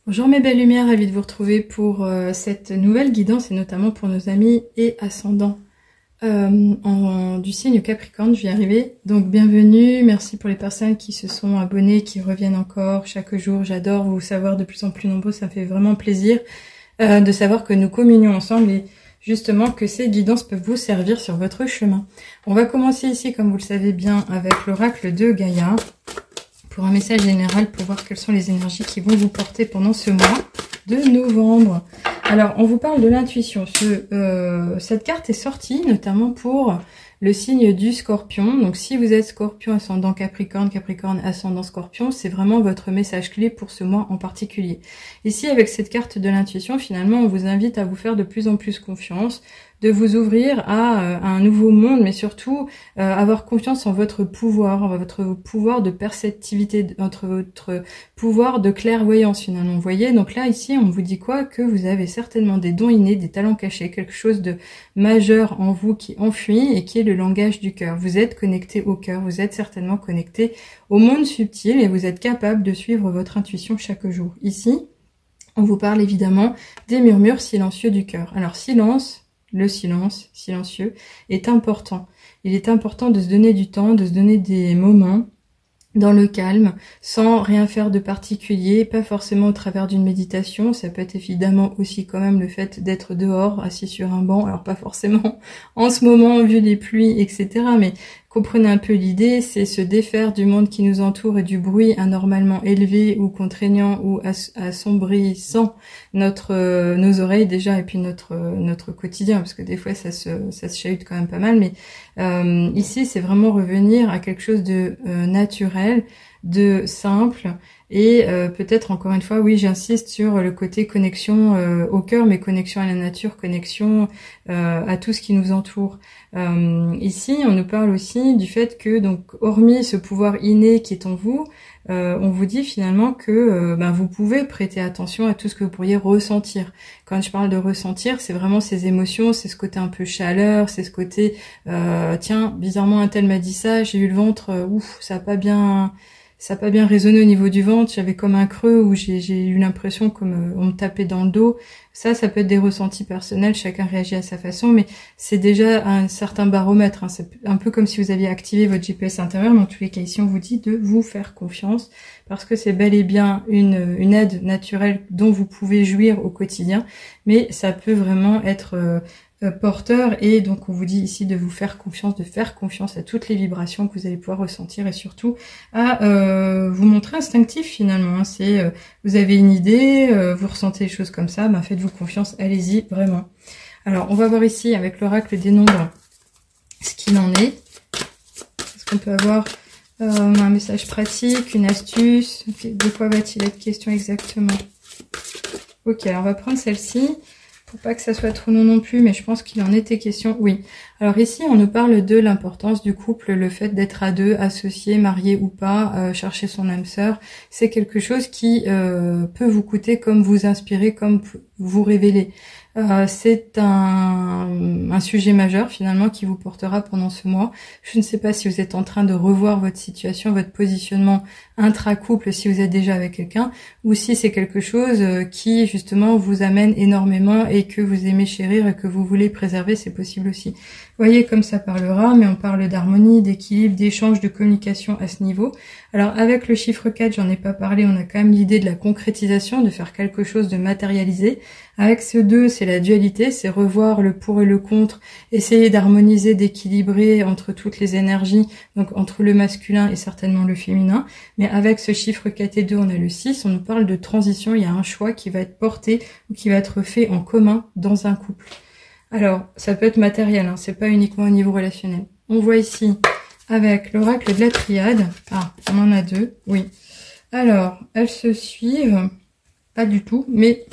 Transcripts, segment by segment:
Bonjour mes belles lumières, ravie de vous retrouver pour cette nouvelle guidance et notamment pour nos amis et ascendants du signe Capricorne. Je vais y arriver. Donc bienvenue, merci pour les personnes qui se sont abonnées, qui reviennent encore chaque jour. J'adore vous savoir de plus en plus nombreux, ça me fait vraiment plaisir de savoir que nous communions ensemble et justement que ces guidances peuvent vous servir sur votre chemin. On va commencer ici, comme vous le savez bien, avec l'oracle de Gaïa. Pour un message général, pour voir quelles sont les énergies qui vont vous porter pendant ce mois de novembre. Alors, on vous parle de l'intuition. Cette carte est sortie notamment pour le signe du Scorpion. Donc, si vous êtes Scorpion, ascendant Capricorne, Capricorne, ascendant Scorpion, c'est vraiment votre message clé pour ce mois en particulier. Ici, avec cette carte de l'intuition, finalement, on vous invite à vous faire de plus en plus confiance, de vous ouvrir à un nouveau monde, mais surtout avoir confiance en votre pouvoir de perceptivité, votre pouvoir de clairvoyance finalement. Vous voyez, donc là ici on vous dit quoi? Que vous avez certainement des dons innés, des talents cachés, quelque chose de majeur en vous qui enfuit et qui est le langage du cœur. Vous êtes connecté au cœur, vous êtes certainement connecté au monde subtil et vous êtes capable de suivre votre intuition chaque jour. Ici, on vous parle évidemment des murmures silencieux du cœur. Alors le silence silencieux est important. Il est important de se donner du temps, de se donner des moments dans le calme, sans rien faire de particulier, pas forcément au travers d'une méditation. Ça peut être évidemment aussi quand même le fait d'être dehors, assis sur un banc, alors pas forcément en ce moment vu les pluies, etc. Mais comprenez un peu l'idée, c'est se défaire du monde qui nous entoure et du bruit anormalement élevé ou contraignant ou assombrissant nos oreilles déjà et puis notre quotidien, parce que des fois ça se chahute quand même pas mal, mais ici c'est vraiment revenir à quelque chose de naturel, de simple et peut-être encore une fois, oui j'insiste sur le côté connexion au cœur, mais connexion à la nature, connexion à tout ce qui nous entoure. Ici on nous parle aussi du fait que donc hormis ce pouvoir inné qui est en vous, on vous dit finalement que vous pouvez prêter attention à tout ce que vous pourriez ressentir. Quand je parle de ressentir, c'est vraiment ces émotions, c'est ce côté un peu chaleur, c'est ce côté tiens, bizarrement un tel m'a dit ça, j'ai eu le ventre, ça a pas bien résonné au niveau du ventre, j'avais comme un creux où j'ai eu l'impression comme on me tapait dans le dos. Ça peut être des ressentis personnels, chacun réagit à sa façon, mais c'est déjà un certain baromètre. Hein. C'est un peu comme si vous aviez activé votre GPS intérieur, mais en tous les cas ici on vous dit de vous faire confiance, parce que c'est bel et bien une aide naturelle dont vous pouvez jouir au quotidien, mais ça peut vraiment être porteur, et donc on vous dit ici de vous faire confiance, de faire confiance à toutes les vibrations que vous allez pouvoir ressentir et surtout à vous montrer instinctif finalement. Hein. C'est vous avez une idée, vous ressentez les choses comme ça, faites-vous confiance, allez-y vraiment. Alors on va voir ici avec l'oracle des nombres ce qu'il en est. Est-ce qu'on peut avoir un message pratique, une astuce? De quoi va-t-il être question exactement? Ok, alors on va prendre celle-ci. Pour pas que ça soit trop long non plus, mais je pense qu'il en était question. Oui. Alors ici, on nous parle de l'importance du couple, le fait d'être à deux, associés, mariés ou pas, chercher son âme sœur. C'est quelque chose qui peut vous coûter comme vous inspirer, comme vous révéler. C'est un sujet majeur finalement qui vous portera pendant ce mois. Je ne sais pas si vous êtes en train de revoir votre situation, votre positionnement intra-couple si vous êtes déjà avec quelqu'un, ou si c'est quelque chose qui justement vous amène énormément et que vous aimez chérir et que vous voulez préserver, c'est possible aussi. Vous voyez comme ça parlera, mais on parle d'harmonie, d'équilibre, d'échange, de communication à ce niveau. Alors avec le chiffre 4, j'en ai pas parlé, on a quand même l'idée de la concrétisation, de faire quelque chose de matérialisé. Avec ce 2, c'est la dualité, c'est revoir le pour et le contre, essayer d'harmoniser, d'équilibrer entre toutes les énergies, donc entre le masculin et certainement le féminin. Mais avec ce chiffre 4 et 2, on a le 6, on nous parle de transition, il y a un choix qui va être porté ou qui va être fait en commun dans un couple. Alors, ça peut être matériel, hein, c'est pas uniquement au niveau relationnel. On voit ici, avec l'oracle de la triade, on en a deux, oui. Alors, elles se suivent, pas du tout, mais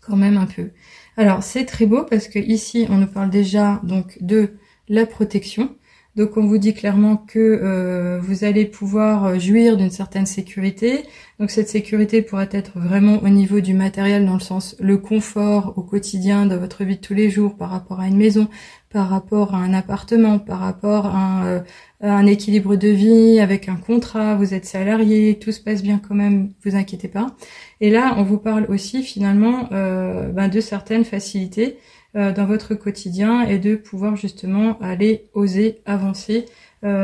quand même un peu. Alors, c'est très beau parce que ici, on nous parle déjà donc de la protection. Donc on vous dit clairement que vous allez pouvoir jouir d'une certaine sécurité. Donc cette sécurité pourrait être vraiment au niveau du matériel, dans le sens le confort au quotidien de votre vie de tous les jours par rapport à une maison, par rapport à un appartement, par rapport à un équilibre de vie avec un contrat, vous êtes salarié, tout se passe bien quand même, vous inquiétez pas. Et là, on vous parle aussi finalement de certaines facilités dans votre quotidien et de pouvoir justement aller oser avancer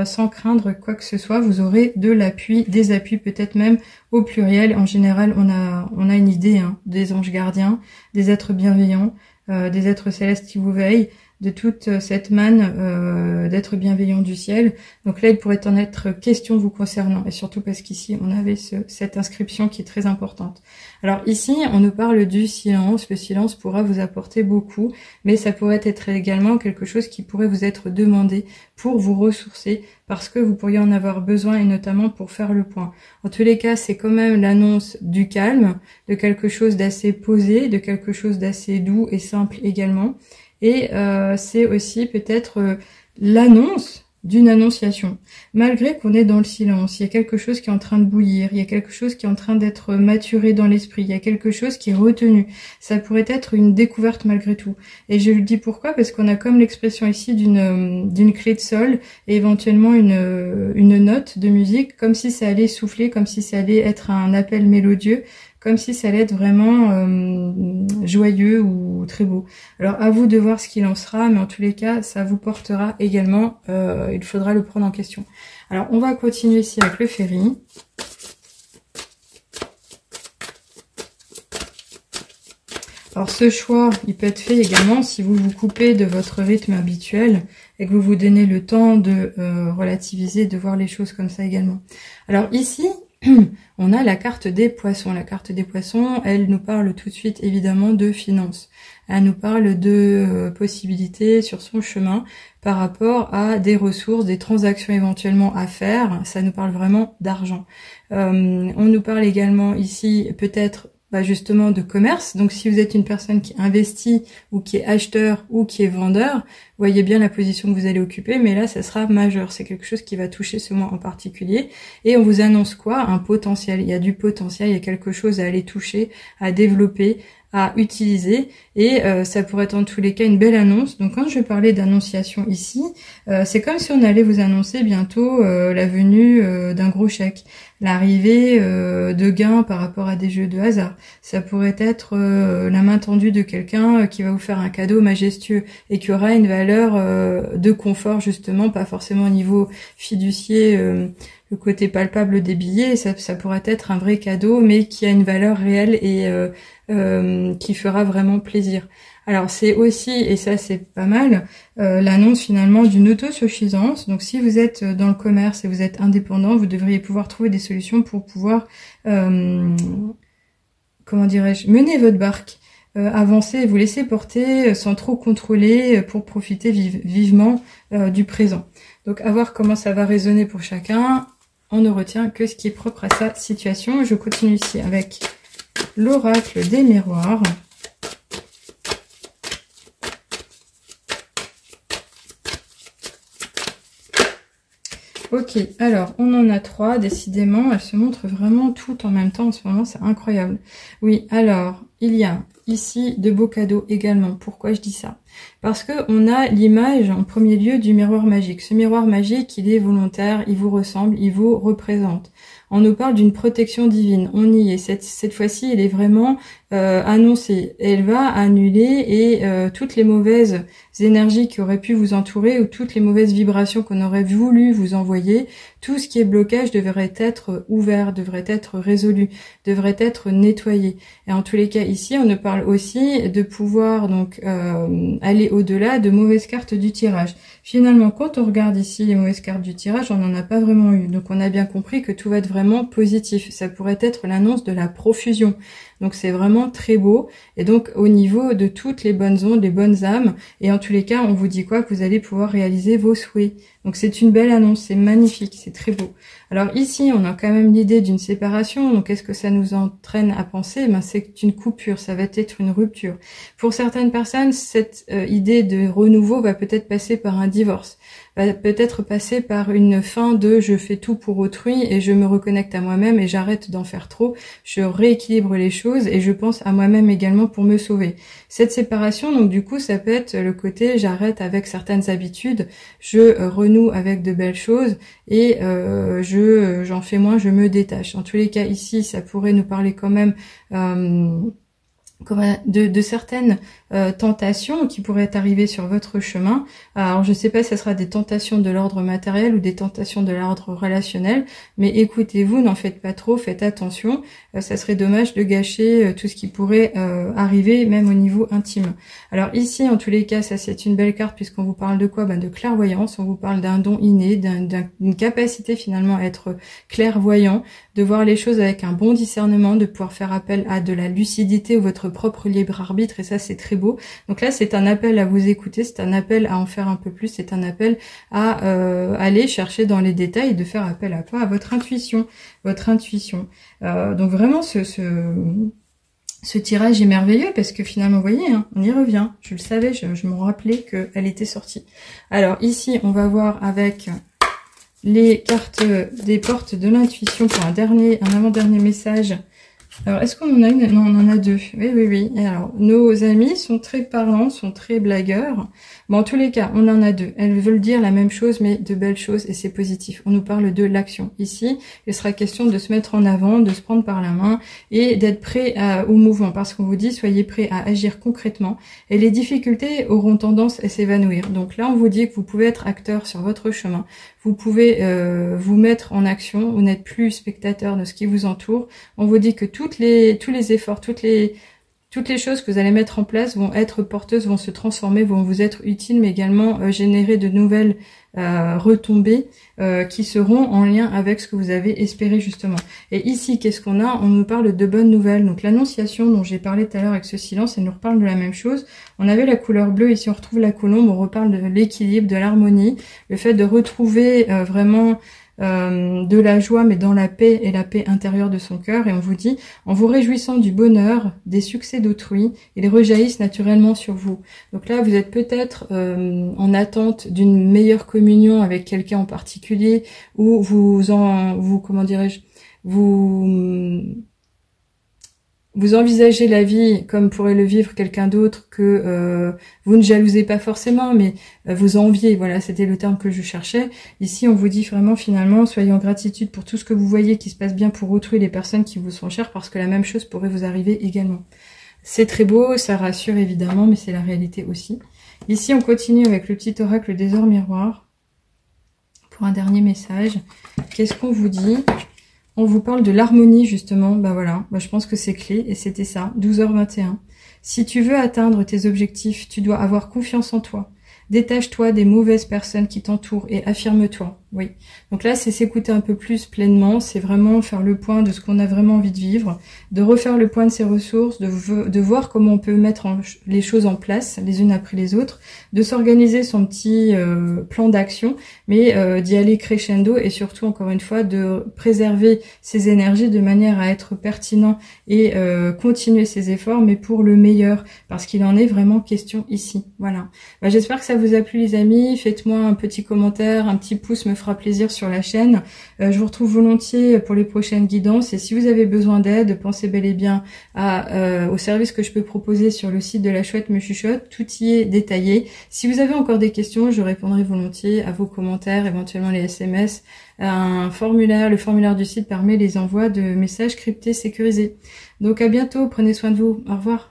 sans craindre quoi que ce soit. Vous aurez de l'appui, des appuis peut-être même au pluriel. En général, on a une idée des anges gardiens, des êtres bienveillants, des êtres célestes qui vous veillent, de toute cette manne d'êtres bienveillants du ciel. Donc là, il pourrait en être question vous concernant, et surtout parce qu'ici, on avait cette inscription qui est très importante. Alors ici, on nous parle du silence. Le silence pourra vous apporter beaucoup, mais ça pourrait être également quelque chose qui pourrait vous être demandé pour vous ressourcer, parce que vous pourriez en avoir besoin, et notamment pour faire le point. En tous les cas, c'est quand même l'annonce du calme, de quelque chose d'assez posé, de quelque chose d'assez doux et simple également. Et c'est aussi peut-être l'annonce d'une annonciation. Malgré qu'on est dans le silence, il y a quelque chose qui est en train de bouillir, il y a quelque chose qui est en train d'être maturé dans l'esprit, il y a quelque chose qui est retenu. Ça pourrait être une découverte malgré tout. Et je le dis pourquoi, parce qu'on a comme l'expression ici d'une clé de sol et éventuellement une note de musique, comme si ça allait souffler, comme si ça allait être un appel mélodieux, comme si ça allait être vraiment joyeux ou très beau. Alors à vous de voir ce qu'il en sera, mais en tous les cas, ça vous portera également, il faudra le prendre en question. Alors on va continuer ici avec le ferry. Alors ce choix, il peut être fait également si vous vous coupez de votre rythme habituel et que vous vous donnez le temps de relativiser, de voir les choses comme ça également. Alors ici, on a la carte des poissons. La carte des poissons, elle nous parle tout de suite évidemment de finances. Elle nous parle de possibilités sur son chemin par rapport à des ressources, des transactions éventuellement à faire. Ça nous parle vraiment d'argent. On nous parle également ici peut-être justement de commerce. Donc si vous êtes une personne qui investit ou qui est acheteur ou qui est vendeur, voyez bien la position que vous allez occuper, mais là ça sera majeur, c'est quelque chose qui va toucher ce mois en particulier. Et on vous annonce quoi? Un potentiel, il y a du potentiel, il y a quelque chose à aller toucher, à développer, à utiliser, et ça pourrait être en tous les cas une belle annonce. Donc quand je parlais d'annonciation ici, c'est comme si on allait vous annoncer bientôt la venue d'un gros chèque, l'arrivée de gains par rapport à des jeux de hasard. Ça pourrait être la main tendue de quelqu'un qui va vous faire un cadeau majestueux et qui aura une valeur de confort justement, pas forcément au niveau fiduciaire, le côté palpable des billets, ça pourrait être un vrai cadeau, mais qui a une valeur réelle et qui fera vraiment plaisir. Alors c'est aussi, et ça c'est pas mal, l'annonce finalement d'une autosuffisance. Donc si vous êtes dans le commerce et vous êtes indépendant, vous devriez pouvoir trouver des solutions pour pouvoir, comment dirais-je, mener votre barque, avancer, vous laisser porter sans trop contrôler pour profiter vivement du présent. Donc à voir comment ça va résonner pour chacun. On ne retient que ce qui est propre à sa situation. Je continue ici avec l'oracle des miroirs. Ok, alors on en a 3, décidément, elles se montrent vraiment toutes en même temps en ce moment, c'est incroyable. Oui, alors, il y a ici de beaux cadeaux également. Pourquoi je dis ça? Parce que on a l'image en premier lieu du miroir magique. Ce miroir magique, il est volontaire, il vous ressemble, il vous représente. On nous parle d'une protection divine, on y est. Cette fois-ci, elle est vraiment annoncée. Elle va annuler et toutes les mauvaises énergies qui auraient pu vous entourer ou toutes les mauvaises vibrations qu'on aurait voulu vous envoyer, tout ce qui est blocage devrait être ouvert, devrait être résolu, devrait être nettoyé. Et en tous les cas, ici, on nous parle aussi de pouvoir donc aller au-delà de mauvaises cartes du tirage. Finalement, quand on regarde ici les mauvaises cartes du tirage, on n'en a pas vraiment eu. Donc on a bien compris que tout va être vraiment positif. Ça pourrait être l'annonce de la profusion. Donc c'est vraiment très beau. Et donc au niveau de toutes les bonnes ondes, les bonnes âmes, et en tous les cas, on vous dit quoi? Que vous allez pouvoir réaliser vos souhaits. Donc c'est une belle annonce, c'est magnifique, c'est très beau. Alors ici, on a quand même l'idée d'une séparation. Donc qu'est-ce que ça nous entraîne à penser? Ben, c'est une coupure, ça va être une rupture. Pour certaines personnes, cette idée de renouveau va peut-être passer par un divorce, va peut-être passer par une fin de je fais tout pour autrui et je me reconnecte à moi-même et j'arrête d'en faire trop, je rééquilibre les choses et je pense à moi-même également pour me sauver. Cette séparation, donc du coup, ça peut être le côté j'arrête avec certaines habitudes, je renoue avec de belles choses et j'en fais moins, je me détache. En tous les cas, ici, ça pourrait nous parler quand même de certaines tentations qui pourraient arriver sur votre chemin. Alors je ne sais pas si ça sera des tentations de l'ordre matériel ou des tentations de l'ordre relationnel, mais écoutez-vous, n'en faites pas trop, faites attention, ça serait dommage de gâcher tout ce qui pourrait arriver même au niveau intime. Alors ici, en tous les cas, ça c'est une belle carte puisqu'on vous parle de quoi? De clairvoyance, on vous parle d'un don inné, d'une capacité finalement à être clairvoyant, de voir les choses avec un bon discernement, de pouvoir faire appel à de la lucidité ou votre propre libre arbitre, et ça c'est très beau. Donc là c'est un appel à vous écouter, c'est un appel à en faire un peu plus, c'est un appel à aller chercher dans les détails et de faire appel à quoi? À votre intuition. Donc vraiment ce tirage est merveilleux parce que finalement, vous voyez, hein, on y revient. Je le savais, je me rappelais qu'elle était sortie. Alors ici, on va voir avec les cartes des portes de l'intuition pour un avant-dernier message. Alors, est-ce qu'on en a une? Non, on en a deux. Oui. Alors, nos amis sont très parlants, sont très blagueurs. Bon, en tous les cas, on en a deux. Elles veulent dire la même chose, mais de belles choses, et c'est positif. On nous parle de l'action. Ici, il sera question de se mettre en avant, de se prendre par la main, et d'être prêt au mouvement, parce qu'on vous dit, soyez prêts à agir concrètement, et les difficultés auront tendance à s'évanouir. Donc là, on vous dit que vous pouvez être acteur sur votre chemin. Vous pouvez vous mettre en action, vous n'êtes plus spectateur de ce qui vous entoure. On vous dit que tous les efforts, toutes les choses que vous allez mettre en place vont être porteuses, vont se transformer, vont vous être utiles, mais également générer de nouvelles retombées qui seront en lien avec ce que vous avez espéré justement. Et ici, qu'est-ce qu'on a? On nous parle de bonnes nouvelles. Donc l'annonciation dont j'ai parlé tout à l'heure avec ce silence, elle nous reparle de la même chose. On avait la couleur bleue, ici on retrouve la colombe, on reparle de l'équilibre, de l'harmonie, le fait de retrouver vraiment de la joie, mais dans la paix et la paix intérieure de son cœur. Et on vous dit, en vous réjouissant du bonheur, des succès d'autrui, ils rejaillissent naturellement sur vous. Donc là, vous êtes peut-être en attente d'une meilleure communion avec quelqu'un en particulier, ou comment dirais-je, vous envisagez la vie comme pourrait le vivre quelqu'un d'autre que vous ne jalousez pas forcément, mais vous enviez. Voilà, c'était le terme que je cherchais. Ici, on vous dit vraiment, finalement, soyez en gratitude pour tout ce que vous voyez qui se passe bien pour autrui, les personnes qui vous sont chères, parce que la même chose pourrait vous arriver également. C'est très beau, ça rassure évidemment, mais c'est la réalité aussi. Ici, on continue avec le petit oracle des ors miroirs. Pour un dernier message, qu'est-ce qu'on vous dit ? On vous parle de l'harmonie, justement. Bah voilà, je pense que c'est clé, et c'était ça, 12h21. Si tu veux atteindre tes objectifs, tu dois avoir confiance en toi. Détache-toi des mauvaises personnes qui t'entourent et affirme-toi. Oui. Donc là, c'est s'écouter un peu plus pleinement, c'est vraiment faire le point de ce qu'on a vraiment envie de vivre, de refaire le point de ses ressources, de voir comment on peut mettre les choses en place, les unes après les autres, de s'organiser son petit plan d'action, mais d'y aller crescendo et surtout, encore une fois, de préserver ses énergies de manière à être pertinent et continuer ses efforts, mais pour le meilleur, parce qu'il en est vraiment question ici. Voilà. J'espère que ça vous a plu, les amis. Faites-moi un petit commentaire, un petit pouce me fera plaisir sur la chaîne. Je vous retrouve volontiers pour les prochaines guidances, et si vous avez besoin d'aide, pensez bel et bien au service que je peux proposer sur le site de La Chouette Me Chuchote. Tout y est détaillé. Si vous avez encore des questions, je répondrai volontiers à vos commentaires, éventuellement les SMS. Le formulaire du site permet les envois de messages cryptés sécurisés. Donc à bientôt, prenez soin de vous. Au revoir.